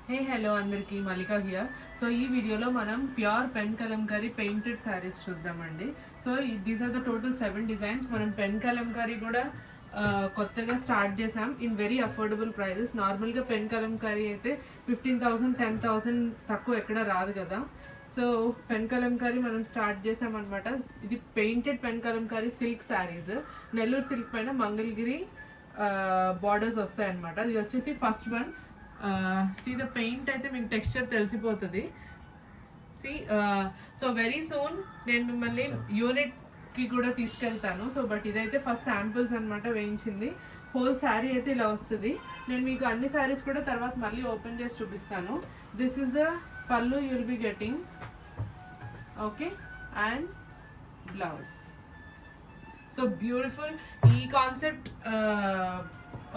Hey hello అందరికీ Mallika here. So ఈ వీడియోలో మనం pure pen kalamkari painted sarees చూద్దామండి. So these are the total 7 designs. మనం పెన్ కలంకారీ కూడా కొత్తగా స్టార్ట్ చేసాం ఇన్ వెరీ అఫోర్డబుల్ ప్రైజెస్. నార్మల్గా పెన్ కలంకారీ అయితే 15,000 10,000 తక్కువ ఎక్కడ రాదు కదా. సో పెన్ కలంకారీ మనం స్టార్ట్ చేసామన్నమాట. ఇది painted pen Kalamkari silk saris, Nellore silk పైన మంగళగిరి బార్డర్స్ వస్తాయి అన్నమాట. ఇది వచ్చేసి first one. See the paint అయితే మీకు టెక్స్చర్ తెలిసిపోతుంది. సి సో వెరీ సూన్ నేను మిమ్మల్ని యూనిట్కి కూడా తీసుకెళ్తాను. సో బట్ ఇదైతే ఫస్ట్ శాంపిల్స్ అనమాట వేయించింది. హోల్ శారీ అయితే ఇలా వస్తుంది. నేను మీకు అన్ని శారీస్ కూడా తర్వాత మళ్ళీ ఓపెన్ చేసి చూపిస్తాను. దిస్ ఈస్ ద పల్లు you will be getting. Okay, and blouse. So beautiful. ఈ కాన్సెప్ట్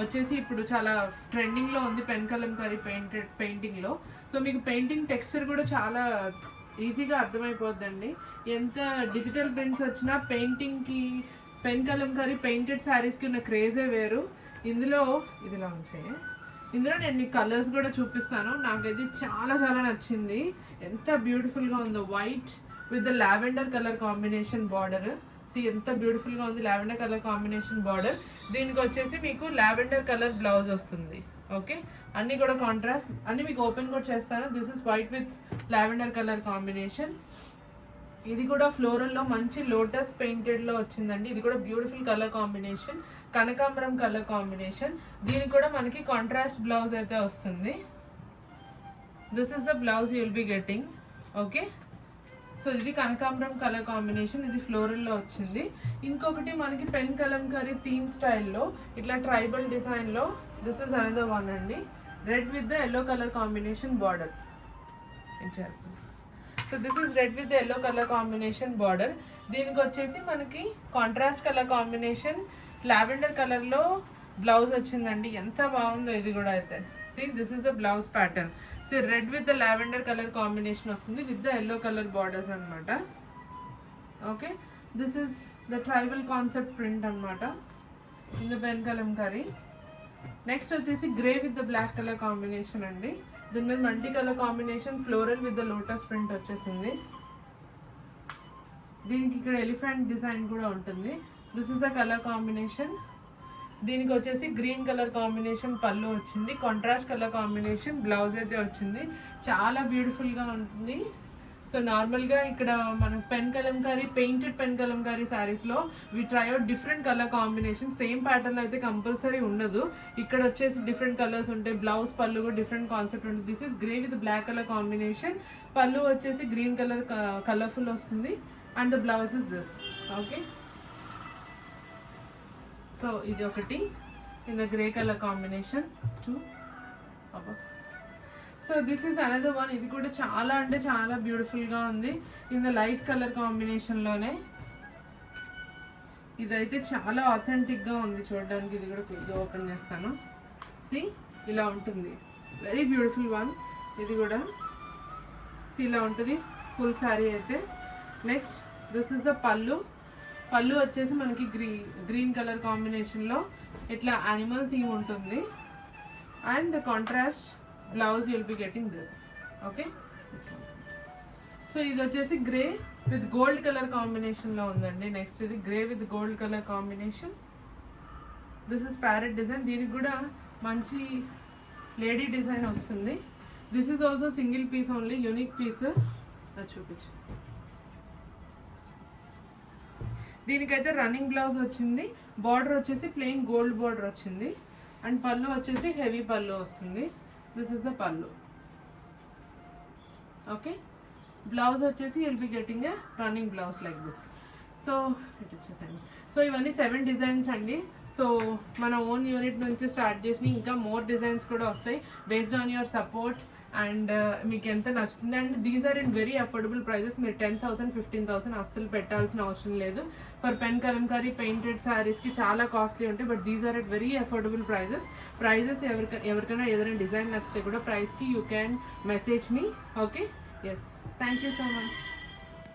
వచ్చేసి ఇప్పుడు చాలా ట్రెండింగ్లో ఉంది పెన్ కలంకారీ పెయింటింగ్లో. సో మీకు పెయింటింగ్ టెక్స్చర్ కూడా చాలా ఈజీగా అర్థమైపోద్దండి. ఎంత డిజిటల్ ప్రింట్స్ వచ్చినా పెయింటింగ్కి పెన్ కలంకారీ పెయింటెడ్ శారీస్కి ఉన్న క్రేజే వేరు. ఇందులో ఇదిలా ఉంచాయి. ఇందులో నేను మీకు కలర్స్ కూడా చూపిస్తాను. నాకైతే చాలా చాలా నచ్చింది. ఎంత బ్యూటిఫుల్గా ఉందో. White with the lavender colour combination border. See ఎంత బ్యూటిఫుల్గా ఉంది. Lavender colour combination border. దీనికి వచ్చేసి మీకు లావెండర్ కలర్ బ్లౌజ్ వస్తుంది. ఓకే, అన్నీ కూడా కాంట్రాస్ట్. అన్నీ మీకు ఓపెన్ కూడా చేస్తాను. This is white with lavender colour combination. ఇది కూడా ఫ్లోరల్లో మంచి లోటస్ పెయింటెడ్లో వచ్చిందండి. ఇది కూడా బ్యూటిఫుల్ కలర్ కాంబినేషన్, కనకాంబరం కలర్ కాంబినేషన్. దీనికి కూడా మనకి కాంట్రాస్ట్ బ్లౌజ్ అయితే వస్తుంది. This is the blouse you will be getting. Okay, so ఇది కనకాంబరం కలర్ కాంబినేషన్. ఇది ఫ్లోరల్లో వచ్చింది. ఇంకొకటి మనకి పెన్ కలంకారీ థీమ్ స్టైల్లో ఇట్లా ట్రైబల్ డిజైన్లో దిస్ ఇస్ అనదర్ వన్ అండి. Red with the yellow colour combination border ఇచ్చారు. So this is red with the yellow colour combination border. దీనికి వచ్చేసి మనకి కాంట్రాస్ట్ కలర్ కాంబినేషన్ లావెండర్ కలర్లో బ్లౌజ్ వచ్చిందండి. ఎంత బాగుందో ఇది కూడా అయితే. See, this is the blouse pattern. See, red with the lavender color combination వస్తుంది with the yellow color borders అన్నమాట. Okay, this is the tribal concept print అన్నమాట in the pen kalamkari. Next వచ్చేసి grey with the black colour combination అండి. దీని మీద multi colour combination floral with the lotus print వచ్చేసింది. దీనికి ఇక్కడ elephant design కూడా ఉంటుంది. This is the colour combination. దీనికి వచ్చేసి గ్రీన్ కలర్ కాంబినేషన్ పళ్ళు వచ్చింది. కాంట్రాస్ట్ కలర్ కాంబినేషన్ బ్లౌజ్ అయితే వచ్చింది. చాలా బ్యూటిఫుల్గా ఉంటుంది. సో నార్మల్గా ఇక్కడ మన pen kalamkari painted pen kalamkari శారీస్లో we try out different colour combination. Same ప్యాటర్న్లో అయితే కంపల్సరీ ఉండదు. ఇక్కడ వచ్చేసి డిఫరెంట్ కలర్స్ ఉంటాయి. బ్లౌజ్ పళ్ళు కూడా డిఫరెంట్ కాన్సెప్ట్ ఉంటుంది. This is grey with black colour combination. పళ్ళు వచ్చేసి గ్రీన్ కలర్ కలర్ఫుల్ వస్తుంది. And the blouse is this. Okay, so ఇది ఒకటి in the grey colour combination. So this is another one. ఇది కూడా చాలా అంటే చాలా బ్యూటిఫుల్గా ఉంది ఇన్ ద లైట్ కలర్ కాంబినేషన్లోనే. ఇదైతే చాలా ఆథెంటిక్గా ఉంది చూడడానికి. ఇది కూడా క్విక్గా ఓపెన్ చేస్తాను. సి ఇలా ఉంటుంది. Very beautiful one. ఇది కూడా సి ఇలా ఉంటుంది ఫుల్ శారీ అయితే. నెక్స్ట్ దిస్ ఇస్ ద పళ్ళు. పళ్ళు వచ్చేసి మనకి గ్రీన్ కలర్ కాంబినేషన్లో ఇట్లా యానిమల్ థీమ్ ఉంటుంది. And the contrast blouse you will be getting this. Okay, so ఇది వచ్చేసి గ్రే విత్ గోల్డ్ కలర్ కాంబినేషన్లో ఉందండి. నెక్స్ట్ ఇది grey with gold colour combination. This is parrot design. దీనికి కూడా మంచి లేడీ డిజైన్ వస్తుంది. This is also single piece only, unique piece. అది చూపించు. దీనికైతే రన్నింగ్ బ్లౌజ్ వచ్చింది. బార్డర్ వచ్చేసి ప్లెయిన్ గోల్డ్ బార్డర్ వచ్చింది. అండ్ పళ్ళు వచ్చేసి హెవీ పళ్ళు వస్తుంది. దిస్ ఇస్ ద పళ్ళు. ఓకే, బ్లౌజ్ వచ్చేసి will be getting a running blouse like this. So ఇటు వచ్చేసండి. సో ఇవన్నీ 7 డిజైన్స్ అండి. సో మన ఓన్ యూనిట్ నుంచి స్టార్ట్ చేసి ఇంకా మోర్ డిజైన్స్ కూడా వస్తాయి based on your support. And మీకు ఎంత నచ్చుతుంది. And these are in very affordable prices. మీరు 10,000 15,000 అస్సలు పెట్టాల్సిన అవసరం లేదు. ఫర్ పెన్ కలంకారీ పెయింటెడ్ శారీస్కి చాలా కాస్ట్లీ ఉంటాయి. But these are at very affordable prices. ఎవరికైనా ఏదైనా డిజైన్ నచ్చితే కూడా ప్రైస్కి you can message me. Okay, yes, thank you so much.